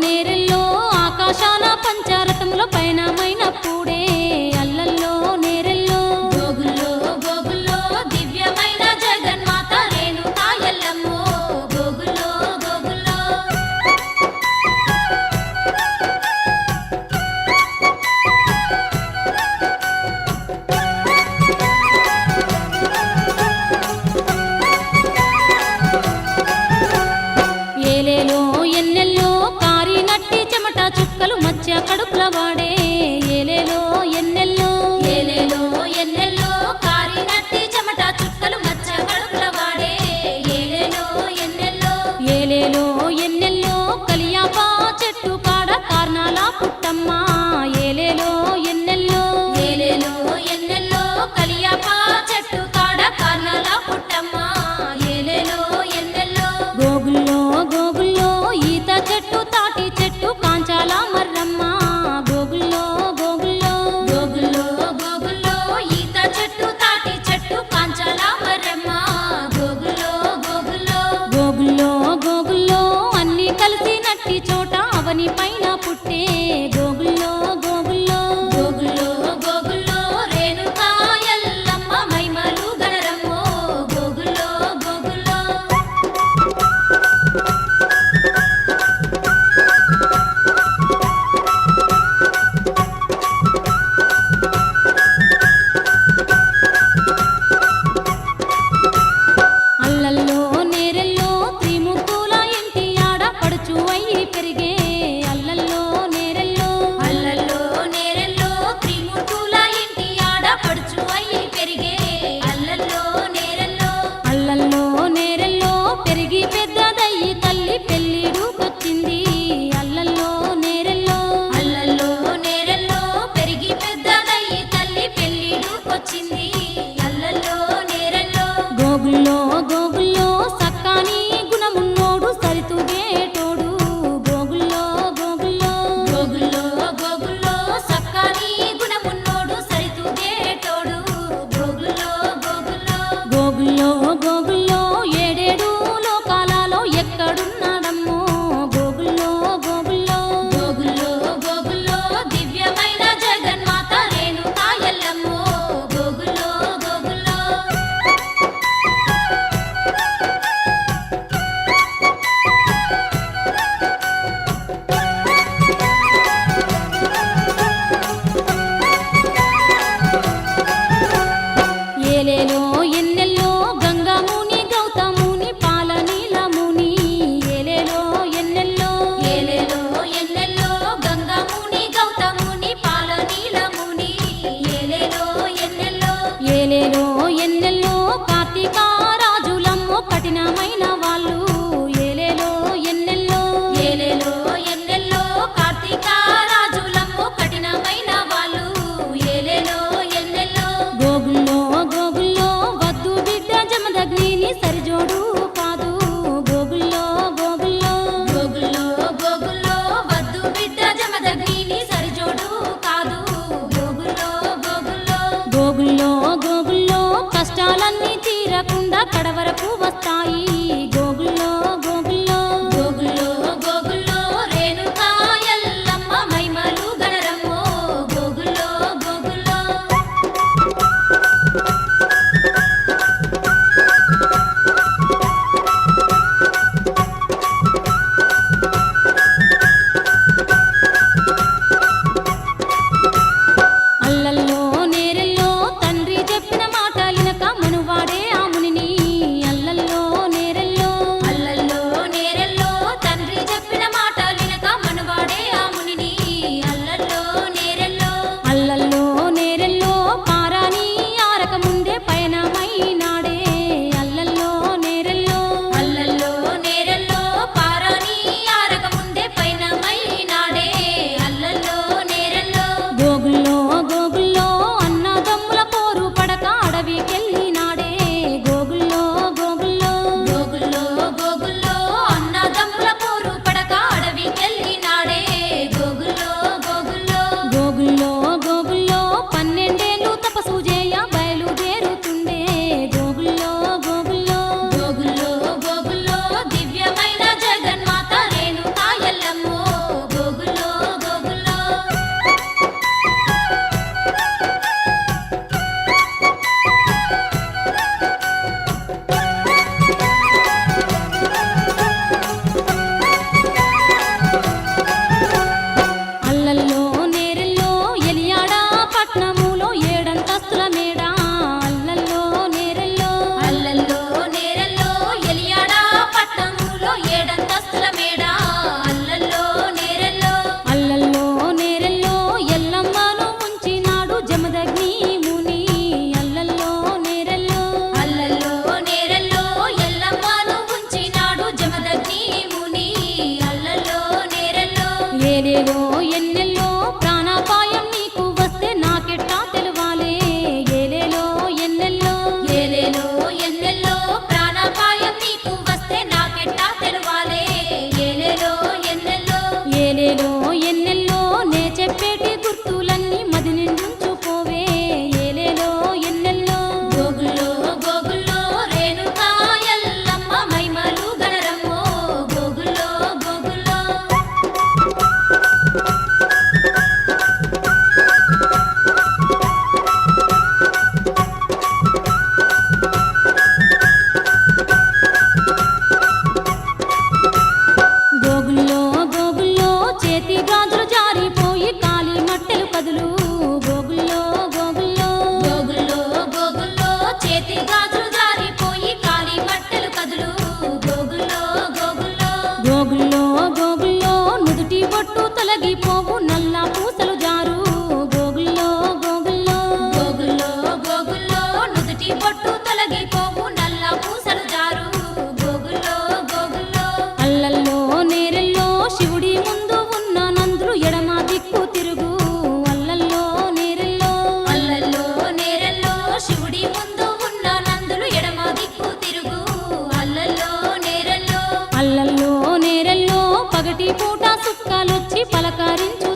నేరెల్లో ఆకాశాన పంచారథముల పయనమైనప్పుడే అల్లల్లో నేరెల్లో గోగుల్లో గోగుల్లో దివ్యమైన జగన్మాత రేణుకా ఎల్లమ్మో గోగుల్లో గోగుల్లో ఏలేలో ఎన్నెల్లో కారినట్టి చెమట చుక్కలు మధ్య కడుపుల వాడే ఏలేలో ఎన్నెల్లో ఏలేలో ఎన్నెల్లో కారినట్టి చెమట చుక్కలు మధ్య కడుపుల వాడే ఏలేలో ఎన్నెల్లో ఏలేలో ఎన్నెల్లో కలియాపా చెట్టు కాడ కార్నాల పుట్టమ్మ ఏలేలో ఎన్నెల్లో ఏలేలో ఎన్నెల్లో కలియాపా చెట్టు కాడ కార్నాల పుట్టమ్మ ఏలేలో ఎన్నెల్లో గోగుల్లో గోగుల్లో ఈత చెట్టు తాటి చెట్టు కాంచాల మర్రమ్మ గోగుల్లో గోగుల్లో గోగుల్లో గోగుల్లో ఈత చెట్టు తాటి చెట్టు కాంచాల మర్రమ్మ గోగుల్లో గోగుల్లో గోగుల్లో గోగుల్లో అన్ని కలిసి నట్టి చోట అవని పైన పుట్టే గోగుల్లో గోగుల్లో గోగుల్లో గోగుల్లో రేణుకా ఎల్లమ్మ మైమలు గణరమ్మో గోగుల్లో గోగుల్లో అల్లల్లో నేరెల్లో త్రిముక్కుల ఇంటి ఆడ పడుచు అయ్యి పెరిగే అల్లల్లో నేరెల్లో అల్లల్లో నేరెల్లో త్రిముక్కుల ఇంటి ఆడ పడుచు అయ్యి పెరిగే అల్లల్లో నేరెల్లో అల్లల్లో నేరెల్లో పెరిగి పెద్దదయ్యి తల్లి పెళ్ళిడుకొచ్చింది అల్లల్లో నేరెల్లో అల్లల్లో నేరెల్లో పెరిగి పెద్దదయ్యి తల్లి పెళ్ళిడుకొచ్చింది అల్లల్లో నేరెల్లో గోగుల్లో గోగుల్లో సక్కాని గుణమున్నోడు సరితూగేటోడు గోగుల్లో గోగుల్లో గోగుల్లో గోగుల్లో సక్కాని గుణమున్నోడు సరితూగేటోడు గోగుల్లో గోగుల్లో గోగుల్లో గోగుల్లో ఏడేడు లోకాలలో ఎక్కడున్నాడమ్మో గోగుల్లో గోగుల్లో గోగుల్లో గోగుల్లో దివ్యమైన జగన్మాత రేణుకా ఎల్లమ్మో గోగుల్లో గోగుల్లో ఏలేలో ఎన్నెల్లో గంగాముని గౌతముని పాలనీలముని ఏలేలో ఎన్నెల్లో ఏలేలో ఎన్నెల్లో గంగాముని గౌతముని పాలనీలముని ఏలేలో ఎన్నెల్లో ఏలేలో ఎన్నెల్లో కార్తీక రాజులమ్మో కఠినమైన వాళ్ళు ఏలేలో ఎన్నెల్లో ఏలేలో ఎన్నెల్లో కార్తీక రాజులమ్మో కఠినమైన వాళ్ళు ఏలేలో ఎన్నెల్లో గోగుల్లో గోగుల్లో వద్దు బిడ్డ జమదగ్నిని సరిజోడు కాదు గోగుల్లో గోగుల్లో గోగుల్లో గోగుల్లో వద్దు బిడ్డ జమదగ్నిని సరిజోడు కాదు గోగుల్లో గోగుల్లో గోగుల్లో గోగుల్లో కష్టాలన్నీ తీరకుండా కడవరకు వస్తాయి గోగుల్లో గోగుల్లో గోగుల్లో గోగుల్లో రేణుకా ఎల్లమ్మ మైమలు గణరమ్మో గోగుల్లో గోగుల్లో అల్లల్లో నేరెల్లో తండ్రి చెప్పిన మాటలినక మనువాడే ఆ మునిని అల్లల్లో ఏలేలో ఎన్నెల్లో ప్రాణాపాయం నీకు వస్తే నాకెట్టా తెలువాలే ఏలేలో ఎన్నెల్లో ఏలేలో ఎన్నెల్లో ప్రాణాపాయం నీకు వస్తే నాకెట్టా తెలువాలే ఏలేలో ఎన్నెల్లో ఏలేలో ఎన్నెల్లో నే చెప్పేటి గుర్తులన్నీ మది నిండుంచుకోవే ఏలేలో ఎన్నెల్లో గోగుల్లో గోగుల్లో రేణుకా ఎల్లమ్మ మైమలు గణరమ్మో గోగుల్లో గోగుల్లో గోగుల్లో గోగుల్లో చేతి గాజులు జారిపోయి కాలి మట్టెలు కదులు గోగుల్లో గోగుల్లో గోగుల్లో గోగుల్లో చేతి గాజులు జారిపోయి కాలి మట్టెలు కదులు గోగుల్లో గోగుల్లో గోగుల్లో గోగుల్లో నుదుటి బొట్టు తొలగిపోవు నల్ల పూసలు జారు గోగుల్లో గోగుల్లో గోగుల్లో గోగుల్లో నుదుటి బొట్టు తొలగిపోవు నల్ల పూసలు జారు గోగుల్లో గోగుల్లో అల్లల్లో నేరెల్లో శివుడి ముందు ఉన్న నందులు ఎడమ దిక్కు తిరుగు అల్లల్లో నేరెల్లో అల్లల్లో నేరెల్లో శివుడి ముందు ఉన్న నందులు ఎడమ దిక్కు తిరుగు అల్లల్లో నేరెల్లో అల్లల్లో నేరెల్లో పగటి పూట సుక్కాలొచ్చి పలకరించు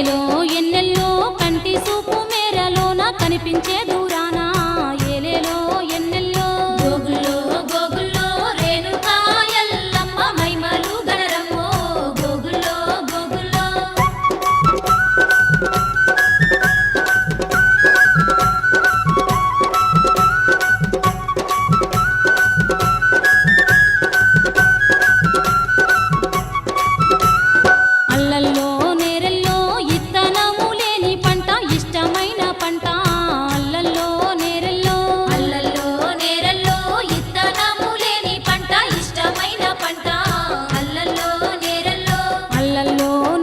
ఏలేలో ఎన్నెల్లో కంటి చూపు మేరలోన కనిపించే దూరాన ఏలేలో ఎన్నెల్లో గోగుల్లో గోగుల్లో రేణుకా ఎల్లమ్మ మైమలు గణరమ్మో గోగుల్లో గోగుల్లో అల్లల్లో నేరెల్లో ఇత్తనము లేని పంట ఇష్టమైన పంట అల్లల్లో నేరెల్లో ఇత్తనము లేని పంట ఇష్టమైన పంట అల్లల్లో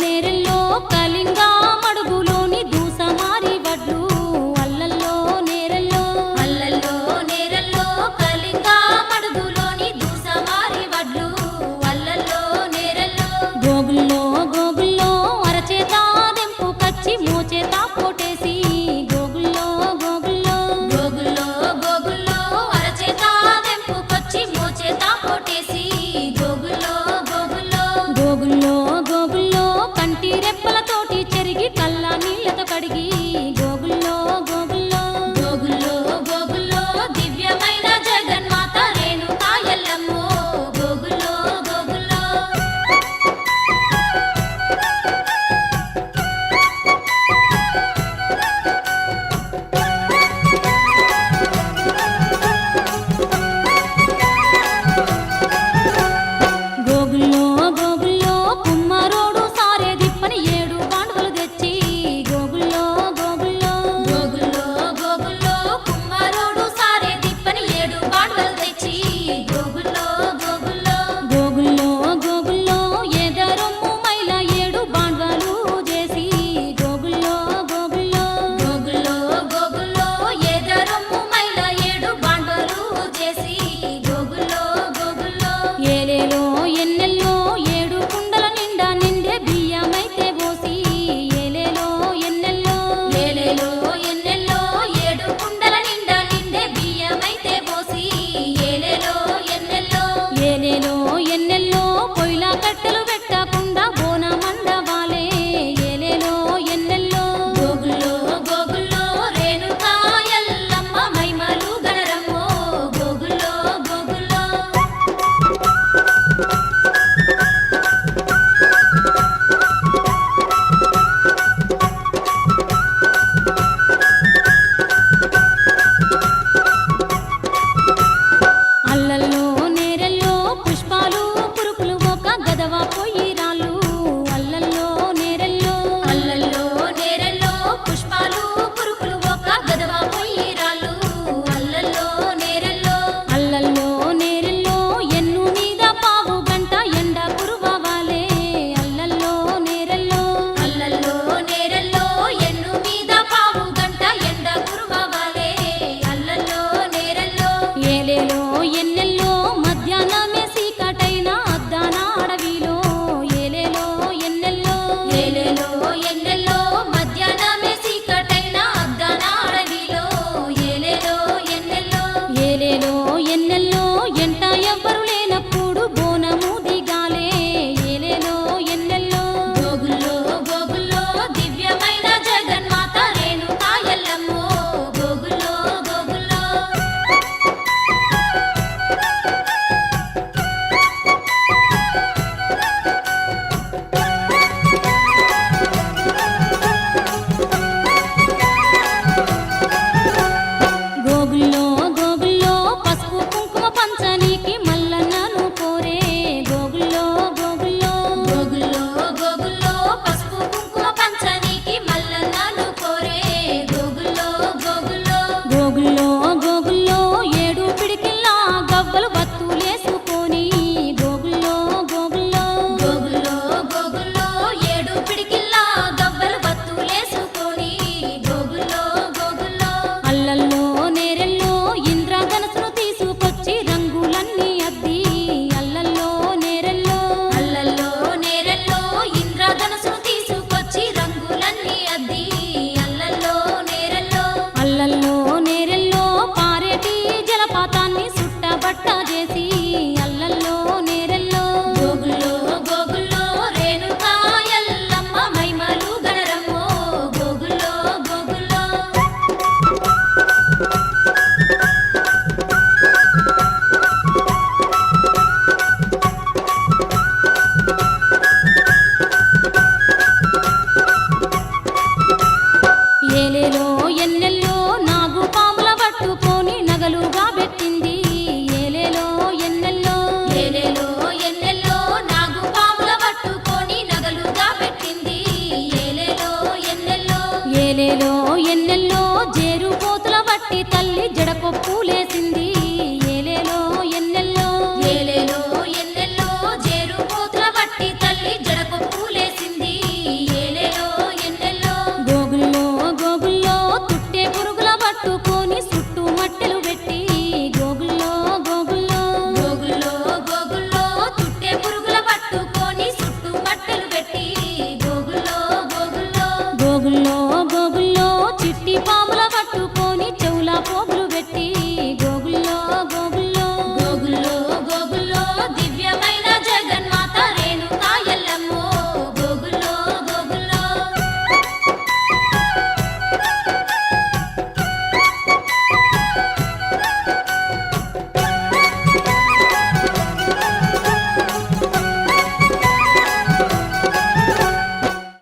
నేరెల్లో కలింగా మడుగులోని దూసమారి వడ్లు అల్లల్లో నేరెల్లో కలింగా మడుగులోని దూసమారి వడ్లు అల్లల్లో నేరెల్లో గోగుల్లో గోగుల్లో అరచేత దెంపు కచ్చి మోచేత పోటేసి గోగుల్లో అరచేత దెంపు కచ్చి మోచేత పోటేసి గోగుల్లో